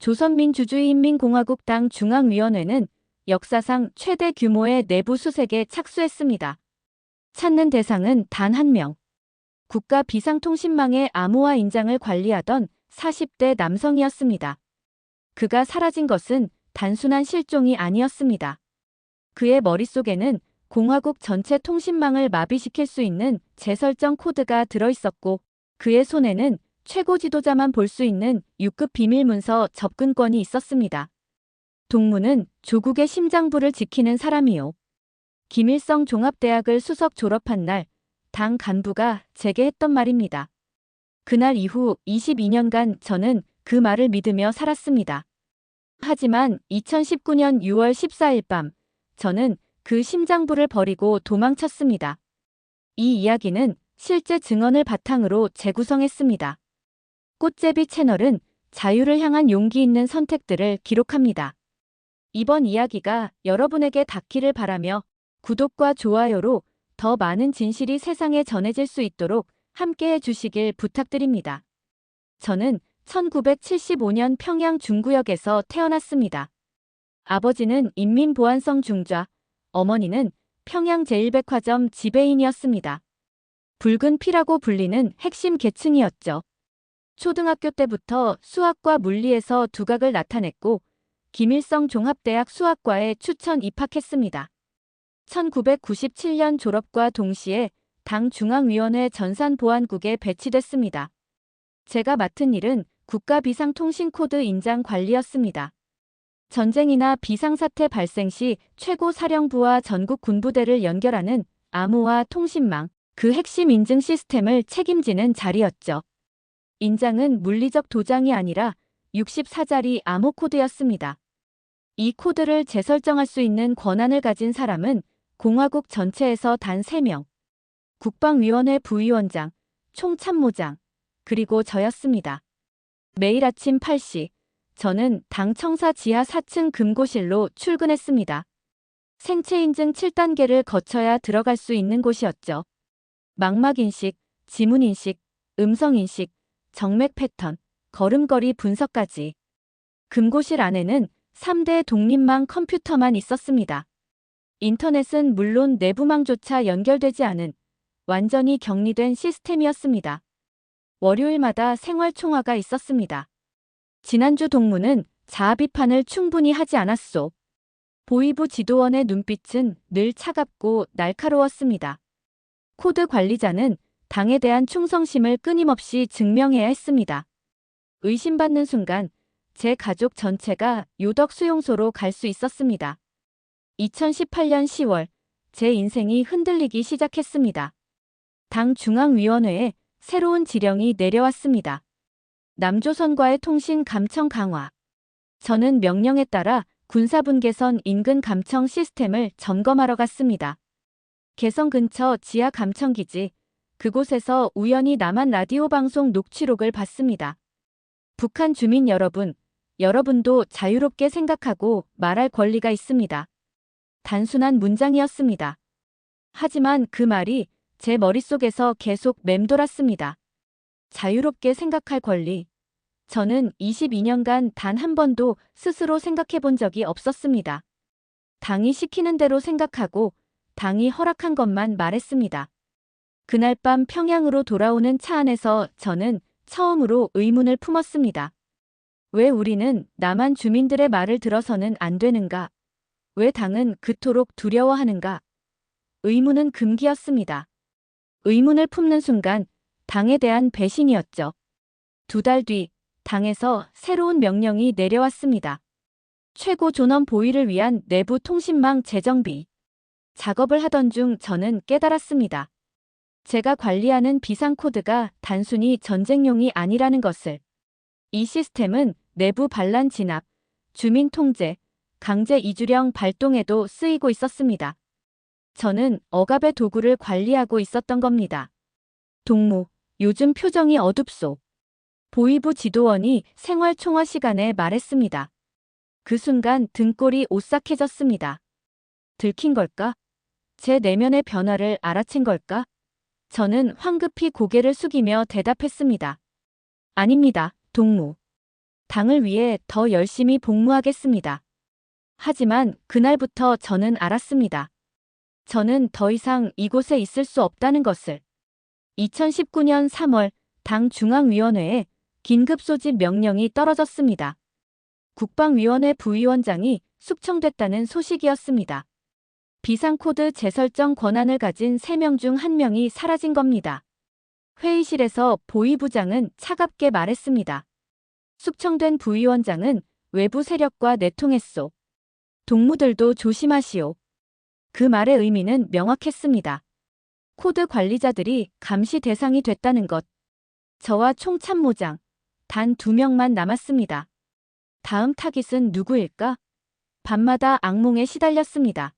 조선민주주의인민공화국 당 중앙위원회는 역사상 최대 규모의 내부 수색에 착수했습니다. 찾는 대상은 단 한 명. 국가 비상통신망의 암호화 인장을 관리하던 40대 남성이었습니다. 그가 사라진 것은 단순한 실종이 아니었습니다. 그의 머릿속에는 공화국 전체 통신망을 마비시킬 수 있는 재설정 코드가 들어있었고, 그의 손에는 최고 지도자만 볼 수 있는 6급 비밀문서 접근권이 있었습니다. 동무는 조국의 심장부를 지키는 사람이요. 김일성 종합대학을 수석 졸업한 날, 당 간부가 제게 했던 말입니다. 그날 이후 22년간 저는 그 말을 믿으며 살았습니다. 하지만 2019년 6월 14일 밤, 저는 그 심장부를 버리고 도망쳤습니다. 이 이야기는 실제 증언을 바탕으로 재구성했습니다. 꽃제비 채널은 자유를 향한 용기 있는 선택들을 기록합니다. 이번 이야기가 여러분에게 닿기를 바라며 구독과 좋아요로 더 많은 진실이 세상에 전해질 수 있도록 함께해 주시길 부탁드립니다. 저는 1975년 평양 중구역에서 태어났습니다. 아버지는 인민보안성 중좌, 어머니는 평양 제1백화점 지배인이었습니다. 붉은 피라고 불리는 핵심 계층이었죠. 초등학교 때부터 수학과 물리에서 두각을 나타냈고 김일성 종합대학 수학과에 추천 입학했습니다. 1997년 졸업과 동시에 당 중앙위원회 전산보안국에 배치됐습니다. 제가 맡은 일은 국가비상통신코드 인장 관리였습니다. 전쟁이나 비상사태 발생 시 최고사령부와 전국 군부대를 연결하는 암호화 통신망, 그 핵심 인증 시스템을 책임지는 자리였죠. 인장은 물리적 도장이 아니라 64자리 암호 코드였습니다. 이 코드를 재설정할 수 있는 권한을 가진 사람은 공화국 전체에서 단 3명, 국방위원회 부위원장, 총참모장, 그리고 저였습니다. 매일 아침 8시, 저는 당 청사 지하 4층 금고실로 출근했습니다. 생체인증 7단계를 거쳐야 들어갈 수 있는 곳이었죠. 망막인식, 지문인식, 음성인식, 정맥 패턴, 걸음걸이 분석까지. 금고실 안에는 3대 독립망 컴퓨터만 있었습니다. 인터넷은 물론 내부망조차 연결되지 않은 완전히 격리된 시스템이었습니다. 월요일마다 생활총화가 있었습니다. 지난주 동무는 자아 비판을 충분히 하지 않았소. 보위부 지도원의 눈빛은 늘 차갑고 날카로웠습니다. 코드 관리자는 당에 대한 충성심을 끊임없이 증명해야 했습니다. 의심받는 순간 제 가족 전체가 요덕 수용소로 갈 수 있었습니다. 2018년 10월, 제 인생이 흔들리기 시작했습니다. 당 중앙위원회에 새로운 지령이 내려왔습니다. 남조선과의 통신 감청 강화. 저는 명령에 따라 군사분계선 인근 감청 시스템을 점검하러 갔습니다. 개성 근처 지하 감청기지, 그곳에서 우연히 남한 라디오 방송 녹취록을 봤습니다. 북한 주민 여러분, 여러분도 자유롭게 생각하고 말할 권리가 있습니다. 단순한 문장이었습니다. 하지만 그 말이 제 머릿속에서 계속 맴돌았습니다. 자유롭게 생각할 권리. 저는 22년간 단 한 번도 스스로 생각해 본 적이 없었습니다. 당이 시키는 대로 생각하고 당이 허락한 것만 말했습니다. 그날 밤 평양으로 돌아오는 차 안에서 저는 처음으로 의문을 품었습니다. 왜 우리는 남한 주민들의 말을 들어서는 안 되는가? 왜 당은 그토록 두려워하는가? 의문은 금기였습니다. 의문을 품는 순간 당에 대한 배신이었죠. 2달 뒤 당에서 새로운 명령이 내려왔습니다. 최고 존엄 보위를 위한 내부 통신망 재정비. 작업을 하던 중 저는 깨달았습니다. 제가 관리하는 비상코드가 단순히 전쟁용이 아니라는 것을. 이 시스템은 내부 반란 진압, 주민 통제, 강제 이주령 발동에도 쓰이고 있었습니다. 저는 억압의 도구를 관리하고 있었던 겁니다. 동무, 요즘 표정이 어둡소. 보위부 지도원이 생활총화 시간에 말했습니다. 그 순간 등골이 오싹해졌습니다. 들킨 걸까? 제 내면의 변화를 알아챈 걸까? 저는 황급히 고개를 숙이며 대답했습니다. 아닙니다, 동무. 당을 위해 더 열심히 복무하겠습니다. 하지만 그날부터 저는 알았습니다. 저는 더 이상 이곳에 있을 수 없다는 것을. 2019년 3월 당 중앙위원회에 긴급 소집 명령이 떨어졌습니다. 국방위원회 부위원장이 숙청됐다는 소식이었습니다. 비상코드 재설정 권한을 가진 3명 중 1명이 사라진 겁니다. 회의실에서 보위부장은 차갑게 말했습니다. 숙청된 부위원장은 외부 세력과 내통했소. 동무들도 조심하시오. 그 말의 의미는 명확했습니다. 코드 관리자들이 감시 대상이 됐다는 것. 저와 총참모장, 단 2명만 남았습니다. 다음 타깃은 누구일까? 밤마다 악몽에 시달렸습니다.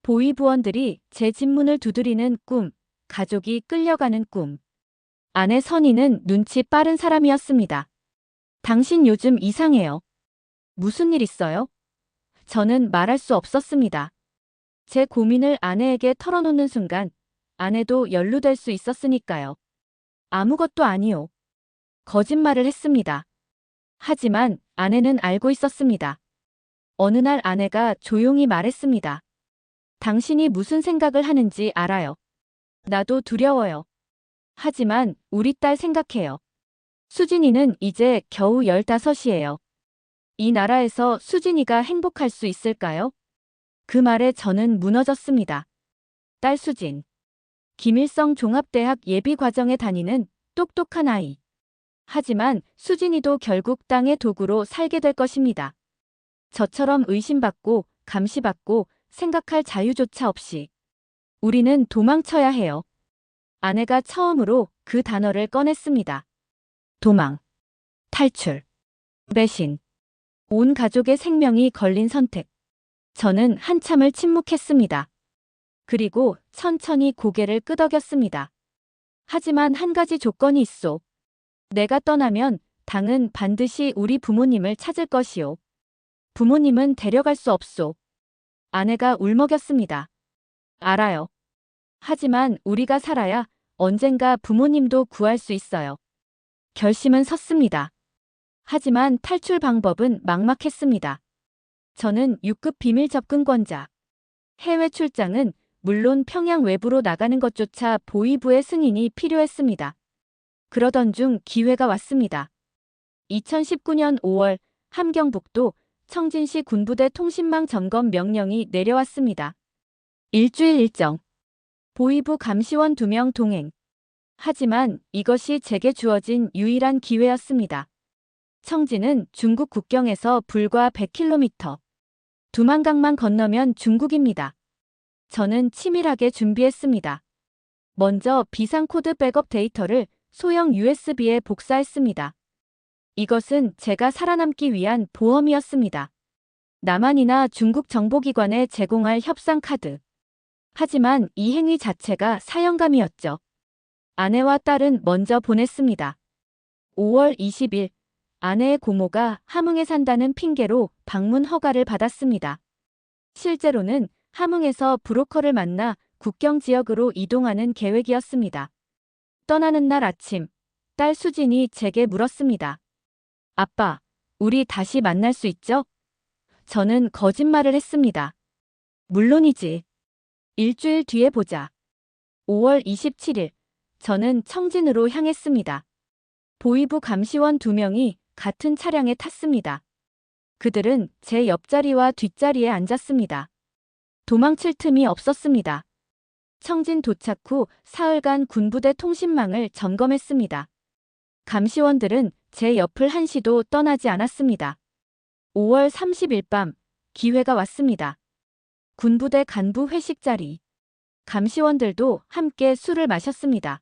보위부원들이 제 집문을 두드리는 꿈, 가족이 끌려가는 꿈. 아내 선희는 눈치 빠른 사람이었습니다. 당신 요즘 이상해요. 무슨 일 있어요? 저는 말할 수 없었습니다. 제 고민을 아내에게 털어놓는 순간 아내도 연루될 수 있었으니까요. 아무것도 아니요. 거짓말을 했습니다. 하지만 아내는 알고 있었습니다. 어느 날 아내가 조용히 말했습니다. 당신이 무슨 생각을 하는지 알아요. 나도 두려워요. 하지만 우리 딸 생각해요. 수진이는 이제 겨우 15이에요. 이 나라에서 수진이가 행복할 수 있을까요? 그 말에 저는 무너졌습니다. 딸 수진. 김일성 종합대학 예비과정에 다니는 똑똑한 아이. 하지만 수진이도 결국 땅의 도구로 살게 될 것입니다. 저처럼 의심받고 감시받고 생각할 자유조차 없이. 우리는 도망쳐야 해요. 아내가 처음으로 그 단어를 꺼냈습니다. 도망, 탈출, 배신. 온 가족의 생명이 걸린 선택. 저는 한참을 침묵했습니다. 그리고 천천히 고개를 끄덕였습니다. 하지만 한 가지 조건이 있소. 내가 떠나면 당은 반드시 우리 부모님을 찾을 것이오. 부모님은 데려갈 수 없소. 아내가 울먹였습니다. 알아요. 하지만 우리가 살아야 언젠가 부모님도 구할 수 있어요. 결심은 섰습니다. 하지만 탈출 방법은 막막했습니다. 저는 6급 비밀 접근권자. 해외 출장은 물론 평양 외부로 나가는 것조차 보위부의 승인이 필요했습니다. 그러던 중 기회가 왔습니다. 2019년 5월 함경북도 청진시 군부대 통신망 점검 명령이 내려왔습니다. 일주일 일정. 보위부 감시원 2명 동행. 하지만 이것이 제게 주어진 유일한 기회였습니다. 청진은 중국 국경에서 불과 100km. 두만강만 건너면 중국입니다. 저는 치밀하게 준비했습니다. 먼저 비상코드 백업 데이터를 소형 USB에 복사했습니다. 이것은 제가 살아남기 위한 보험이었습니다. 남한이나 중국 정보기관에 제공할 협상 카드. 하지만 이 행위 자체가 사형감이었죠. 아내와 딸은 먼저 보냈습니다. 5월 20일 아내의 고모가 함흥에 산다는 핑계로 방문 허가를 받았습니다. 실제로는 함흥에서 브로커를 만나 국경 지역으로 이동하는 계획이었습니다. 떠나는 날 아침, 딸 수진이 제게 물었습니다. 아빠, 우리 다시 만날 수 있죠? 저는 거짓말을 했습니다. 물론이지. 일주일 뒤에 보자. 5월 27일, 저는 청진으로 향했습니다. 보위부 감시원 2명이 같은 차량에 탔습니다. 그들은 제 옆자리와 뒷자리에 앉았습니다. 도망칠 틈이 없었습니다. 청진 도착 후 사흘간 군부대 통신망을 점검했습니다. 감시원들은 제 옆을 한시도 떠나지 않았습니다. 5월 30일 밤 기회가 왔습니다. 군부대 간부 회식 자리. 감시원들도 함께 술을 마셨습니다.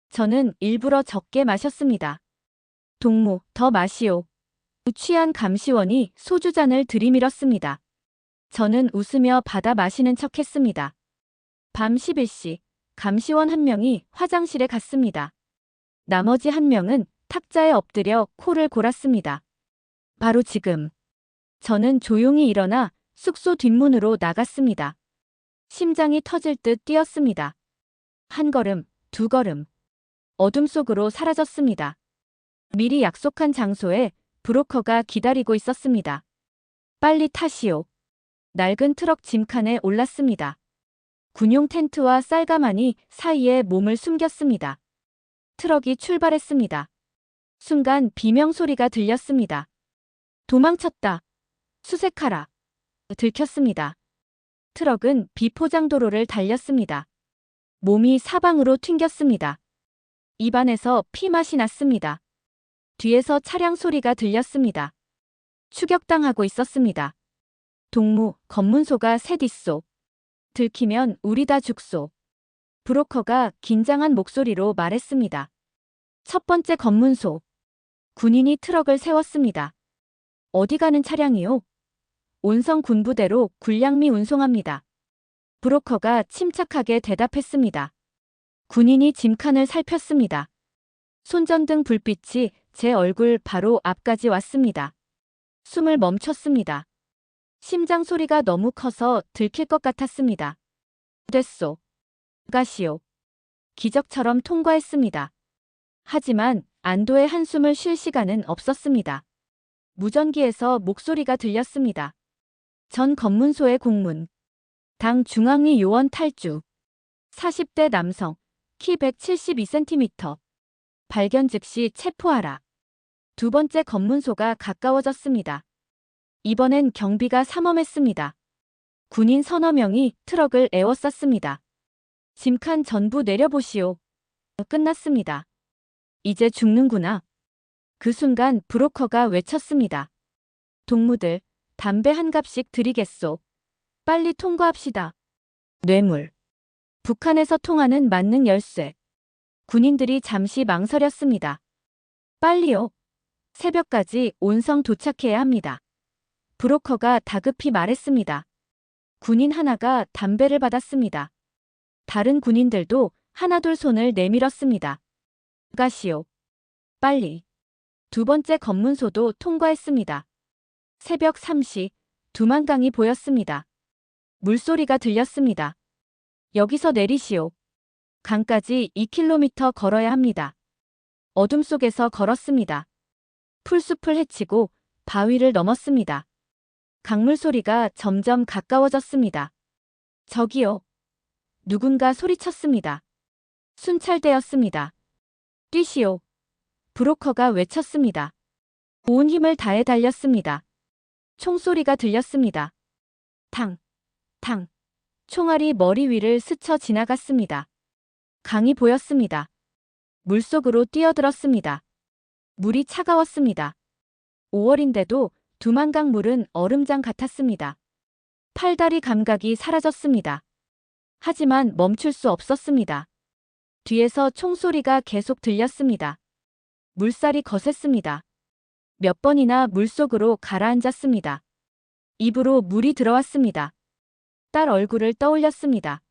저는 일부러 적게 마셨습니다. 동무, 더 마시오. 취한 감시원이 소주잔을 들이밀었습니다. 저는 웃으며 받아 마시는 척했습니다. 밤 11시, 감시원 1명이 화장실에 갔습니다. 나머지 1명은 탁자에 엎드려 코를 골았습니다. 바로 지금. 저는 조용히 일어나 숙소 뒷문으로 나갔습니다. 심장이 터질 듯 뛰었습니다. 1걸음, 2걸음. 어둠 속으로 사라졌습니다. 미리 약속한 장소에 브로커가 기다리고 있었습니다. 빨리 타시오. 낡은 트럭 짐칸에 올랐습니다. 군용 텐트와 쌀가마니 사이에 몸을 숨겼습니다. 트럭이 출발했습니다. 순간 비명 소리가 들렸습니다. 도망쳤다. 수색하라. 들켰습니다. 트럭은 비포장도로를 달렸습니다. 몸이 사방으로 튕겼습니다. 입안에서 피맛이 났습니다. 뒤에서 차량 소리가 들렸습니다. 추격당하고 있었습니다. 동무, 검문소가 셋 있소. 들키면 우리 다 죽소. 브로커가 긴장한 목소리로 말했습니다. 첫 번째 검문소. 군인이 트럭을 세웠습니다. 어디 가는 차량이요? 온성 군부대로 군량미 운송합니다. 브로커가 침착하게 대답했습니다. 군인이 짐칸을 살폈습니다. 손전등 불빛이 제 얼굴 바로 앞까지 왔습니다. 숨을 멈췄습니다. 심장 소리가 너무 커서 들킬 것 같았습니다. 됐소. 가시오. 기적처럼 통과했습니다. 하지만 안도의 한숨을 쉴 시간은 없었습니다. 무전기에서 목소리가 들렸습니다. 전 검문소의 공문. 당 중앙위 요원 탈주. 40대 남성. 키 172cm. 발견 즉시 체포하라. 두 번째 검문소가 가까워졌습니다. 이번엔 경비가 삼엄했습니다. 군인 서너 명이 트럭을 에워쌌습니다. 짐칸 전부 내려보시오. 끝났습니다. 이제 죽는구나. 그 순간 브로커가 외쳤습니다. 동무들, 담배 한 갑씩 드리겠소. 빨리 통과합시다. 뇌물. 북한에서 통하는 만능 열쇠. 군인들이 잠시 망설였습니다. 빨리요. 새벽까지 온성 도착해야 합니다. 브로커가 다급히 말했습니다. 군인 하나가 담배를 받았습니다. 다른 군인들도 하나둘 손을 내밀었습니다. 가시오. 빨리. 두 번째 검문소도 통과했습니다. 새벽 3시, 두만강이 보였습니다. 물소리가 들렸습니다. 여기서 내리시오. 강까지 2km 걸어야 합니다. 어둠 속에서 걸었습니다. 풀숲을 헤치고 바위를 넘었습니다. 강물 소리가 점점 가까워졌습니다. 저기요. 누군가 소리쳤습니다. 순찰되었습니다. 뛰시오. 브로커가 외쳤습니다. 온 힘을 다해 달렸습니다. 총소리가 들렸습니다. 탕, 탕. 총알이 머리 위를 스쳐 지나갔습니다. 강이 보였습니다. 물속으로 뛰어들었습니다. 물이 차가웠습니다. 5월인데도 두만강 물은 얼음장 같았습니다. 팔다리 감각이 사라졌습니다. 하지만 멈출 수 없었습니다. 뒤에서 총소리가 계속 들렸습니다. 물살이 거셌습니다. 몇 번이나 물속으로 가라앉았습니다. 입으로 물이 들어왔습니다. 딸 얼굴을 떠올렸습니다.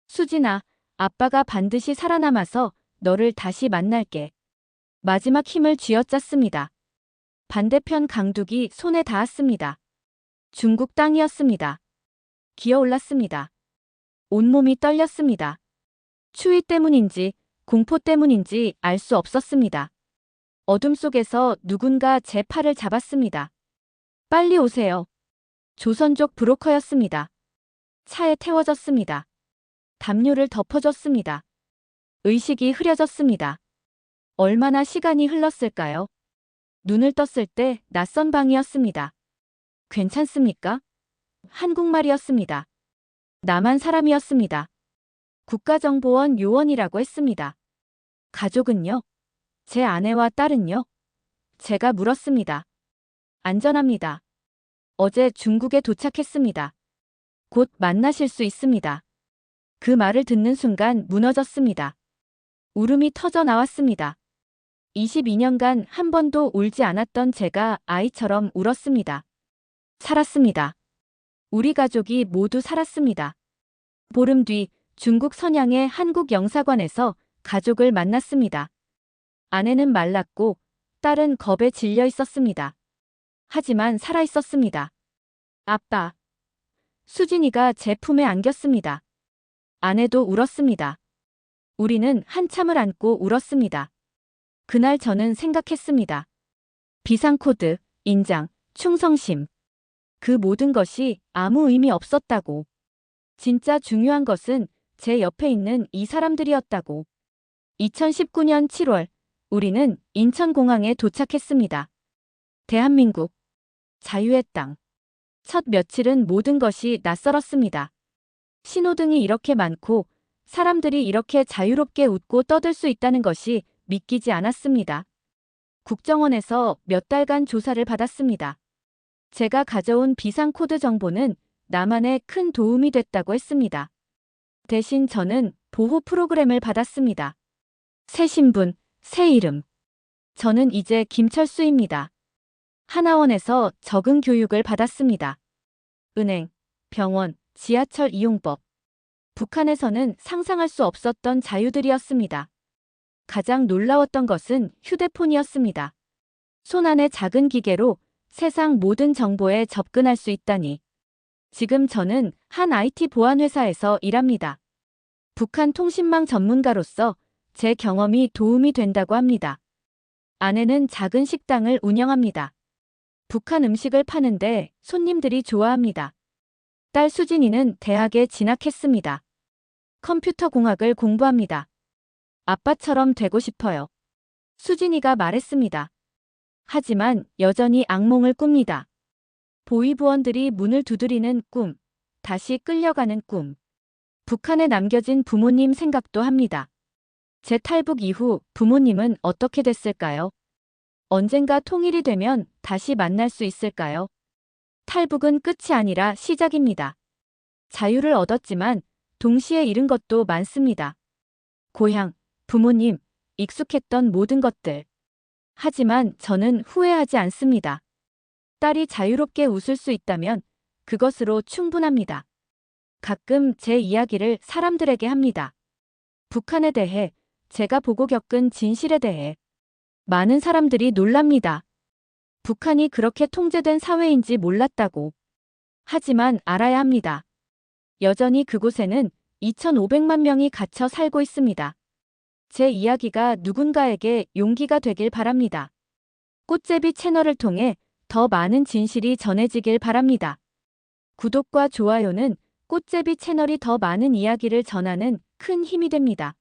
수진아, 아빠가 반드시 살아남아서 너를 다시 만날게. 마지막 힘을 쥐어짰습니다. 반대편 강둑이 손에 닿았습니다. 중국 땅이었습니다. 기어올랐습니다. 온몸이 떨렸습니다. 추위 때문인지 공포 때문인지 알 수 없었습니다. 어둠 속에서 누군가 제 팔을 잡았습니다. 빨리 오세요. 조선족 브로커였습니다. 차에 태워졌습니다. 담요를 덮어줬습니다. 의식이 흐려졌습니다. 얼마나 시간이 흘렀을까요? 눈을 떴을 때 낯선 방이었습니다. 괜찮습니까? 한국말이었습니다. 남한 사람이었습니다. 국가정보원 요원이라고 했습니다. 가족은요? 제 아내와 딸은요? 제가 물었습니다. 안전합니다. 어제 중국에 도착했습니다. 곧 만나실 수 있습니다. 그 말을 듣는 순간 무너졌습니다. 울음이 터져 나왔습니다. 22년간 한 번도 울지 않았던 제가 아이처럼 울었습니다. 살았습니다. 우리 가족이 모두 살았습니다. 보름 뒤 중국 선양의 한국 영사관에서 가족을 만났습니다. 아내는 말랐고 딸은 겁에 질려 있었습니다. 하지만 살아 있었습니다. 아빠. 수진이가 제 품에 안겼습니다. 아내도 울었습니다. 우리는 한참을 안고 울었습니다. 그날 저는 생각했습니다. 비상코드, 인장, 충성심. 그 모든 것이 아무 의미 없었다고. 진짜 중요한 것은 제 옆에 있는 이 사람들이었다고. 2019년 7월, 우리는 인천공항에 도착했습니다. 대한민국, 자유의 땅. 첫 며칠은 모든 것이 낯설었습니다. 신호등이 이렇게 많고 사람들이 이렇게 자유롭게 웃고 떠들 수 있다는 것이 믿기지 않았습니다. 국정원에서 몇 달간 조사를 받았습니다. 제가 가져온 비상코드 정보는 나만의 큰 도움이 됐다고 했습니다. 대신 저는 보호 프로그램을 받았습니다. 새 신분, 새 이름. 저는 이제 김철수입니다. 하나원에서 적응 교육을 받았습니다. 은행, 병원, 지하철 이용법. 북한에서는 상상할 수 없었던 자유들이었습니다. 가장 놀라웠던 것은 휴대폰이었습니다. 손 안의 작은 기계로 세상 모든 정보에 접근할 수 있다니. 지금 저는 한 IT 보안 회사에서 일합니다. 북한 통신망 전문가로서 제 경험이 도움이 된다고 합니다. 아내는 작은 식당을 운영합니다. 북한 음식을 파는데 손님들이 좋아합니다. 딸 수진이는 대학에 진학했습니다. 컴퓨터 공학을 공부합니다. 아빠처럼 되고 싶어요. 수진이가 말했습니다. 하지만 여전히 악몽을 꿉니다. 보위부원들이 문을 두드리는 꿈, 다시 끌려가는 꿈. 북한에 남겨진 부모님 생각도 합니다. 제 탈북 이후 부모님은 어떻게 됐을까요? 언젠가 통일이 되면 다시 만날 수 있을까요? 탈북은 끝이 아니라 시작입니다. 자유를 얻었지만 동시에 잃은 것도 많습니다. 고향, 부모님, 익숙했던 모든 것들. 하지만 저는 후회하지 않습니다. 딸이 자유롭게 웃을 수 있다면 그것으로 충분합니다. 가끔 제 이야기를 사람들에게 합니다. 북한에 대해, 제가 보고 겪은 진실에 대해. 많은 사람들이 놀랍니다. 북한이 그렇게 통제된 사회인지 몰랐다고. 하지만 알아야 합니다. 여전히 그곳에는 2,500만 명이 갇혀 살고 있습니다. 제 이야기가 누군가에게 용기가 되길 바랍니다. 꽃제비 채널을 통해 더 많은 진실이 전해지길 바랍니다. 구독과 좋아요는 꽃제비 채널이 더 많은 이야기를 전하는 큰 힘이 됩니다.